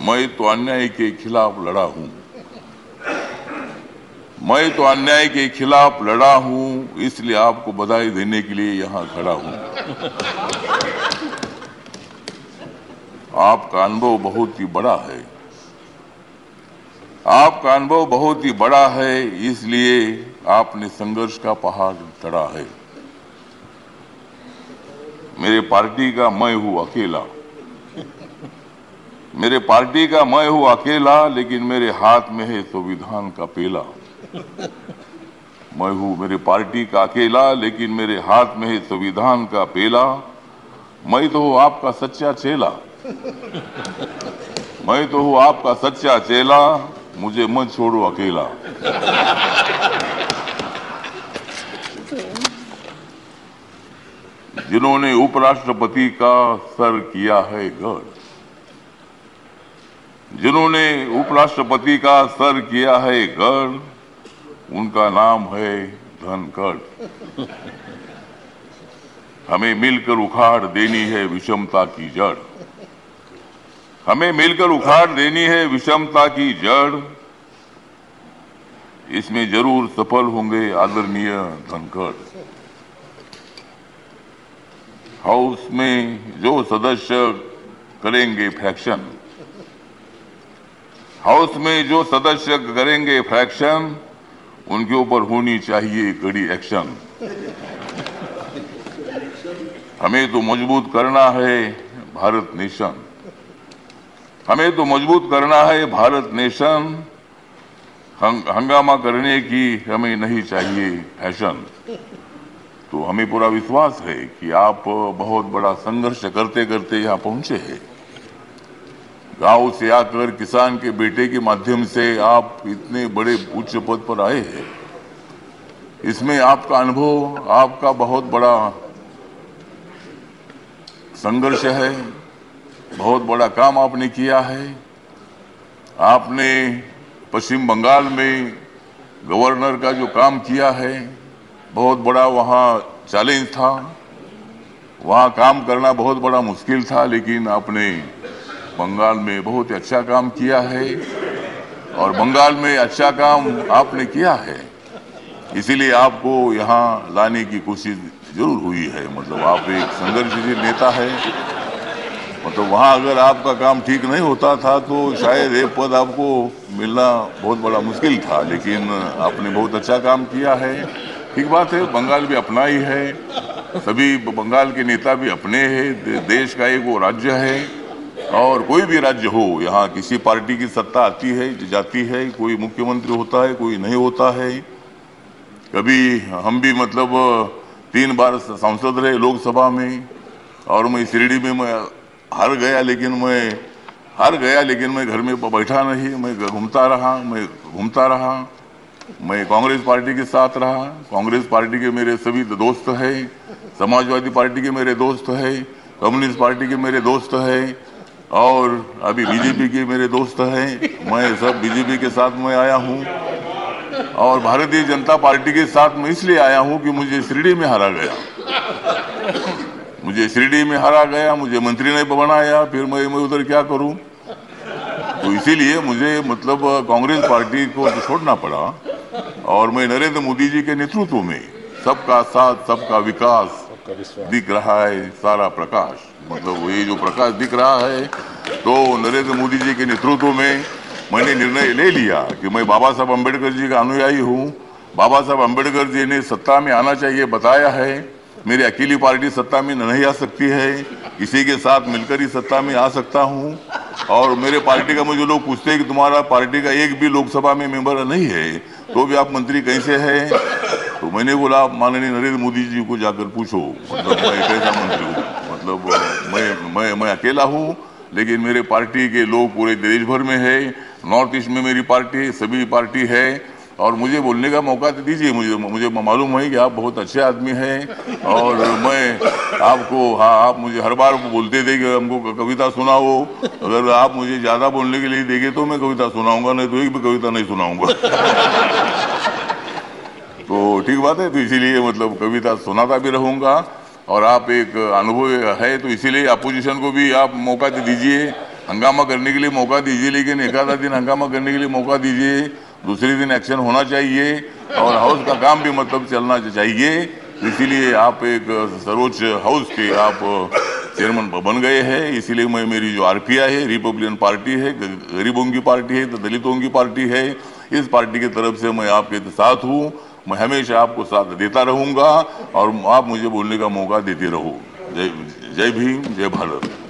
मैं तो अन्याय के खिलाफ लड़ा हूं। मैं तो अन्याय के खिलाफ लड़ा हूं, इसलिए आपको बधाई देने के लिए यहां खड़ा हूं। आपका अनुभव बहुत ही बड़ा है। आपका अनुभव बहुत ही बड़ा है, इसलिए आपने संघर्ष का पहाड़ चढ़ा है। मेरे पार्टी का मैं हूं अकेला। मेरे पार्टी का मैं हूं अकेला, लेकिन मेरे हाथ में है संविधान का पेला। मैं हूं मेरे पार्टी का अकेला, लेकिन मेरे हाथ में है संविधान का पेला। मैं तो हूं आपका सच्चा चेला। मैं तो हूं आपका सच्चा चेला, मुझे मत छोड़ो अकेला। जिन्होंने उपराष्ट्रपति का सर किया है गढ़, जिन्होंने उपराष्ट्रपति का सर किया है गढ़, उनका नाम है धनखड़। हमें मिलकर उखाड़ देनी है विषमता की जड़। हमें मिलकर उखाड़ देनी है विषमता की जड़। इसमें जरूर सफल होंगे आदरणीय धनखड़। हाउस में जो सदस्य करेंगे फ्रैक्शन, हाउस में जो सदस्य करेंगे फ्रैक्शन, उनके ऊपर होनी चाहिए कड़ी एक्शन। हमें तो मजबूत करना है भारत नेशन। हमें तो मजबूत करना है भारत नेशन। हंगामा करने की हमें नहीं चाहिए फैशन। तो हमें पूरा विश्वास है कि आप बहुत बड़ा संघर्ष करते करते यहाँ पहुंचे हैं। गांव से आकर किसान के बेटे के माध्यम से आप इतने बड़े उच्च पद पर आए हैं। इसमें आपका अनुभव, आपका बहुत बड़ा संघर्ष है। बहुत बड़ा काम आपने किया है। आपने पश्चिम बंगाल में गवर्नर का जो काम किया है, बहुत बड़ा वहाँ चैलेंज था। वहाँ काम करना बहुत बड़ा मुश्किल था, लेकिन आपने बंगाल में बहुत ही अच्छा काम किया है। और बंगाल में अच्छा काम आपने किया है, इसीलिए आपको यहाँ लाने की कोशिश जरूर हुई है। मतलब आप एक संघर्षशील नेता है। मतलब वहाँ अगर आपका काम ठीक नहीं होता था तो शायद ये पद आपको मिलना बहुत बड़ा मुश्किल था, लेकिन आपने बहुत अच्छा काम किया है। ठीक बात है, बंगाल भी अपना ही है, सभी बंगाल के नेता भी अपने हैं। देश का एक वो राज्य है, और कोई भी राज्य हो, यहाँ किसी पार्टी की सत्ता आती है जाती है, कोई मुख्यमंत्री होता है, कोई नहीं होता है। कभी हम भी मतलब 3 बार सांसद रहे लोकसभा में, और मैं शिरडी में मैं हार गया, लेकिन मैं घर में बैठा नहीं, मैं घूमता रहा। मैं कांग्रेस पार्टी के साथ रहा। कांग्रेस पार्टी के मेरे सभी दोस्त हैं, समाजवादी पार्टी के मेरे दोस्त हैं, कम्युनिस्ट पार्टी के मेरे दोस्त हैं, और अभी बीजेपी के मेरे दोस्त हैं। मैं सब बीजेपी के साथ में आया हूं, और भारतीय जनता पार्टी के साथ में इसलिए आया हूं कि मुझे शिरडी में हारा गया। मुझे मंत्री ने बनाया, फिर मैं उधर क्या करूं। तो इसीलिए मुझे मतलब कांग्रेस पार्टी को छोड़ना पड़ा, और मैं नरेंद्र मोदी जी के नेतृत्व में सबका साथ सबका विकास दिख रहा है सारा प्रकाश। मतलब ये जो प्रकाश दिख रहा है, तो नरेंद्र मोदी जी के नेतृत्व में मैंने निर्णय ले लिया कि मैं बाबा साहब अम्बेडकर जी का अनुयायी हूँ। बाबा साहब अम्बेडकर जी ने सत्ता में आना चाहिए बताया है। मेरी अकेली पार्टी सत्ता में नहीं आ सकती है, किसी के साथ मिलकर ही सत्ता में आ सकता हूँ। और मेरे पार्टी का मुझे लोग पूछते हैं कि तुम्हारा पार्टी का एक भी लोकसभा में मेंबर नहीं है, तो भी आप मंत्री कैसे हैं। तो मैंने बोला, आप माननीय नरेंद्र मोदी जी को जाकर पूछो, मतलब मैं कैसा मंत्री हूँ। मतलब मैं अकेला हूँ, लेकिन मेरे पार्टी के लोग पूरे देश भर में है। नॉर्थ ईस्ट में मेरी पार्टी सभी पार्टी है, और मुझे बोलने का मौका दीजिए। मुझे मालूम है कि आप बहुत अच्छे आदमी हैं, और मैं आपको, हाँ, आप मुझे हर बार बोलते थे कि हमको कविता सुनाओ। अगर आप मुझे ज्यादा बोलने के लिए देंगे तो मैं कविता सुनाऊंगा, नहीं तो एक भी कविता नहीं सुनाऊंगा। तो ठीक बात है, तो इसीलिए मतलब कविता सुनाता भी रहूंगा। और आप एक अनुभव है, तो इसीलिए अपोजिशन को भी आप मौका दीजिए। हंगामा करने के लिए मौका दीजिए, लेकिन एक आधा दिन हंगामा करने के लिए मौका दीजिए, दूसरे दिन एक्शन होना चाहिए और हाउस का काम भी मतलब चलना चाहिए। इसीलिए आप एक सर्वोच्च हाउस के आप चेयरमैन बन गए हैं। इसीलिए मैं, मेरी जो आरपीआई है, रिपब्लिकन पार्टी है, गरीबों की पार्टी है, तो दलितों की पार्टी है, इस पार्टी की तरफ से मैं आपके साथ हूँ। मैं हमेशा आपको साथ देता रहूंगा और आप मुझे बोलने का मौका देते रहो। जय भीम, जय भारत।